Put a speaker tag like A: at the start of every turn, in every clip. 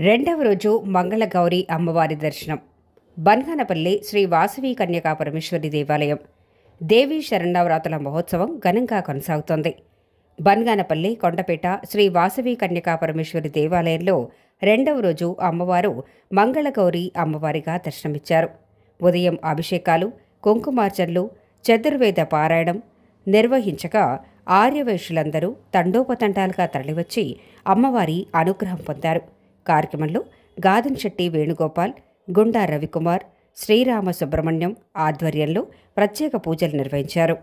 A: రెండవ రోజు మంగళగౌరి అమ్మవారి దర్శనం. బన్గానపల్లి శ్రీ వాసవి కన్యకా పరమేశ్వరి దేవాలయం దేవీ శరన్నవరాత్రుల మహోత్సవం ఘనంగా కొనసాగుతోంది. బన్గానపల్లి కొండపేట శ్రీ వాసవి కన్యకా పరమేశ్వరి దేవాలయంలో రెండవ రోజు అమ్మవారు మంగళగౌరి అమ్మవారిగా దర్శనమిచ్చారు. ఉదయం అభిషేకాలు, కుంకుమార్చనలు, చతుర్వేద పారాయణం నిర్వహించగా ఆర్యవైశ్యులందరూ తండోపతండాలుగా తరలివచ్చి అమ్మవారి అనుగ్రహం పొందారు. కార్యక్రమంలో గాదంశెట్టి వేణుగోపాల్, గుండా రవికుమార్, శ్రీరామ సుబ్రహ్మణ్యం ఆధ్వర్యంలో ప్రత్యేక పూజలు నిర్వహించారు.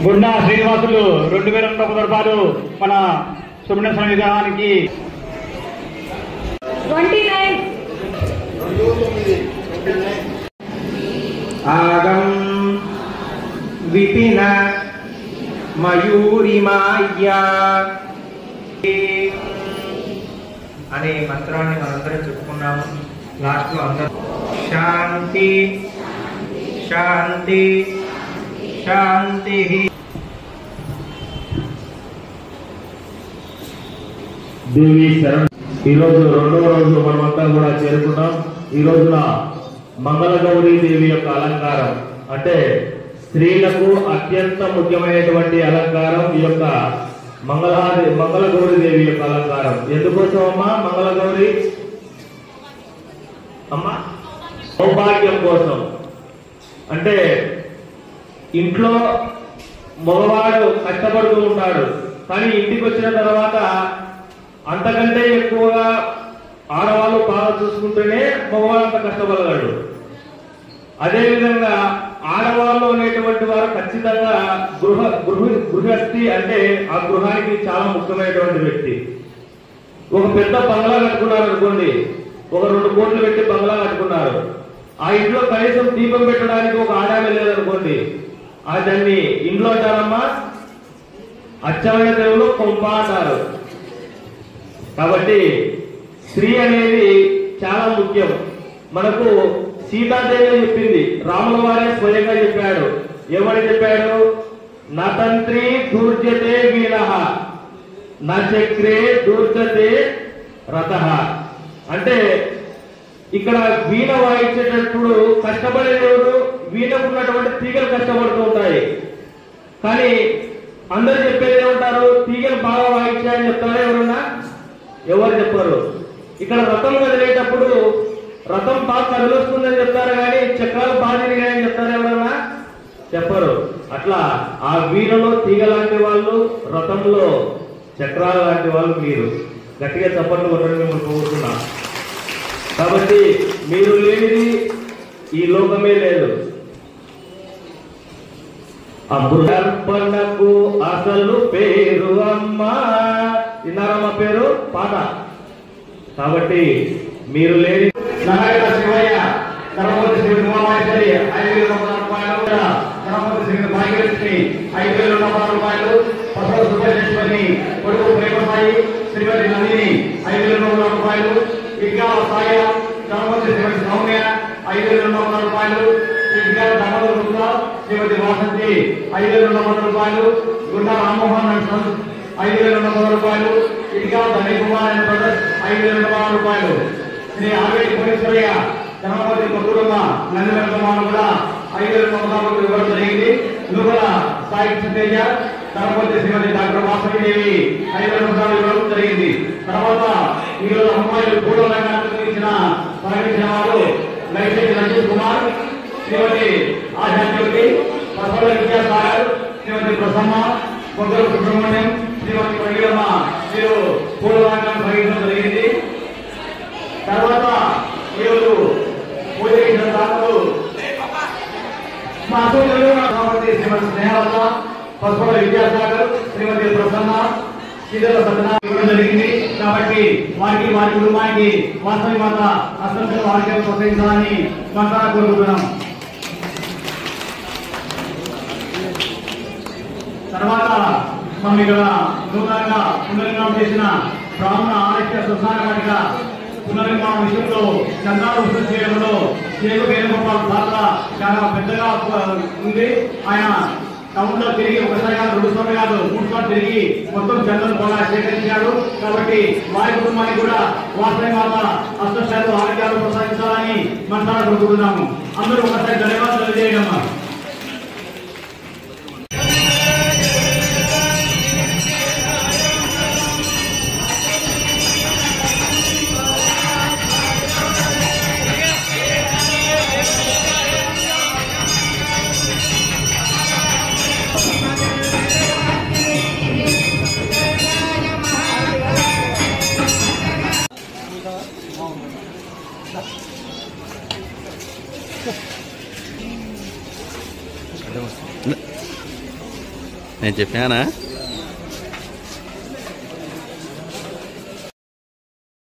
B: గుండా శ్రీనివాసులు 2000 రూపాయలు మన సుబ్రహ్మణ్య స్వామి విగ్రహానికి
C: 29 ఆగం విపిన మయూరిమాయ్యా అనే మంత్రాన్ని మనందరం చెప్పుకున్నాము. లాస్ట్ లో అందరూ శాంతి శాంతి శాంతి.
D: దేవి శరణ్. ఈరోజు రెండవ రోజు మనమంతా కూడా చేరుకున్నాం. ఈ రోజున మంగళగౌరీ దేవి యొక్క అలంకారం అంటే స్త్రీలకు అత్యంత ముఖ్యమైనటువంటి అలంకారం ఈ యొక్క మంగళగౌరీ దేవి యొక్క అలంకారం. ఎందుకోసం అమ్మా మంగళగౌరి? అమ్మా సౌభాగ్యం కోసం. అంటే ఇంట్లో మగవాడు కష్టపడుతూ ఉంటాడు, కానీ ఇంటికి వచ్చిన తర్వాత అంతకంటే ఎక్కువగా ఆడవాళ్ళు బాగా చూసుకుంటేనే మగవాడు అంత కష్టపడగలడు. అదేవిధంగా ఆడవాళ్ళు అనేటువంటి వారు ఖచ్చితంగా గృహస్థి అంటే ఆ గృహానికి చాలా ముఖ్యమైనటువంటి వ్యక్తి. ఒక పెద్ద బంగ్లా కట్టుకున్నారు అనుకోండి, ఒక 2 కోట్లు పెట్టి బంగ్లా కట్టుకున్నారు. ఆ ఇంట్లో కనీసం దీపం పెట్టడానికి ఒక ఆడామే లేదనుకోండి, దాన్ని ఇంట్లో అంటారమ్మా, అచ్చమైన తెలుగులో కొంప అంటారు. కాబట్టి స్త్రీ అనేది చాలా ముఖ్యం. మనకు సీతాదేవి చెప్పింది, రాముల వారే స్వయంగా చెప్పాడు. ఏమని చెప్పాడు? నా తంత్రి దూర్జతే వీణః నా చక్రే దూర్జతే రథః. అంటే ఇక్కడ వీణ వాయించేటప్పుడు కష్టపడేవాడు వీణకున్నటువంటి తీగలు కష్టపడుతూ ఉంటాయి. కానీ అందరు చెప్పేది ఏమంటారు, చెప్తారా ఎవరన్నా? ఎవరు చెప్పారు. ఇక్కడ రథం కదిలేటప్పుడు రథం బాగా కదిలొస్తుందని చెప్తారు కానీ చక్రాలు బాగా తిరిగాయని చెప్తారు ఎవరన్నా? చెప్పరు. అట్లా ఆ వీణలో తీగ లాంటి వాళ్ళు, రథంలో చక్రాలు లాంటి వాళ్ళు మీరు. గట్టిగా చప్పట్లు కొట్టడం మిమ్మల్ని కోరుతున్నా. కాబట్టి మీరు లేనిది ఈ లోకమే లేదు. అమృతర్పణకు అసలు పేరు అమ్మ. విన్నారమ్మ పేరు పాట. కాబట్టి మీరు లేని
B: నగర శివయ్య ధర్మపతి శ్రీ ఉమామహేశ్వరి 5,100 రూపాయలు, ధర్మపతి శ్రీ భాగ్యలక్ష్మి 5,100 రూపాయలు, పసవ సుబ్బలక్ష్మి కొడుకు ప్రేమసాయి శ్రీమతి నందిని 5,100 రూపాయలు, విజ్ఞాన సాయ ధర్మపతి శ్రీమతి సౌమ్య 5,100 రూపాయలు, విజ్ఞాన ధర్మదుర్గ శ్రీమతి వాసంతి 5,100 రూపాయలు, గుండా రామ్మోహన్ అండ్ సన్స్ 5,100 రూపాయలు, విజ్ఞాన ధని కుమార్ అండ్ బ్రదర్స్ 5,100 రూపాయలు, శ్రీ ఆర్వేడి కోటేశ్వరయ్య ధర్మపతి కుటుంబ నందివర్గమాను కూడా 5,100 ఇవ్వడం జరిగింది. నువ్వుల సాయి తేజ ధర్మపతి శ్రీమతి డాక్టర్ వాసవిదేవి 5,100 ఇవ్వడం జరిగింది. తర్వాత ఈరోజు అమ్మాయిలు పూర్వ రంగానికి ఇచ్చిన ప్రకటించిన వారు లైసెన్స్ రంజిత్ కుమార్, శ్రీమతి ఆశాజ్యోతి, పసల విద్యాసాగర్, శ్రీమతి ప్రసన్న, కొందరు సుబ్రహ్మణ్యం, శ్రీమతి ప్రగీరమ్మ మీరు పూర్వ రంగాన్ని ప్రకటించడం జరిగింది. తర్వాత ఈరోజు పూజ చేసిన దాతలు మా సోదరులు శ్రీమతి స్నేహలత, పసుపల విద్యాసాగర్, శ్రీమతి ప్రసన్న, శ్రీధర సత్యనారాయణ జరిగింది. కాబట్టి వారికి వారి కుటుంబానికి వాస్తవి మాత అసలు వాక్యం ప్రోత్సహించాలని మనసారా కోరుకుంటున్నాం. తర్వాత మనం ఇక్కడ నూతనంగా పునర్నిర్మాణం చేసిన బ్రాహ్మణ ఆరోగ్య శ్మశాన వాటిక పునర్నిర్మాణం విషయంలో చందాలు వసూలు చేయడంలో చేరు వేణుగోపాల్ పాత్ర చాలా పెద్దగా ఉంది. ఆయన టౌన్ లో తిరిగి ఒకసారి కాదు, 2 సార్లు కాదు, 3 సార్లు తిరిగి మొత్తం చందాలు బాగా సేకరించాడు. కాబట్టి వారి కుటుంబానికి కూడా వాస్తవ మాత అష్టశాలు ఆరోగ్యాలు ప్రోత్సహించాలని మనసారా కోరుకుంటున్నాము. అందరూ ఒకసారి ధన్యవాదాలు తెలియజేయడమ్మా.
E: నేను చెప్పానా?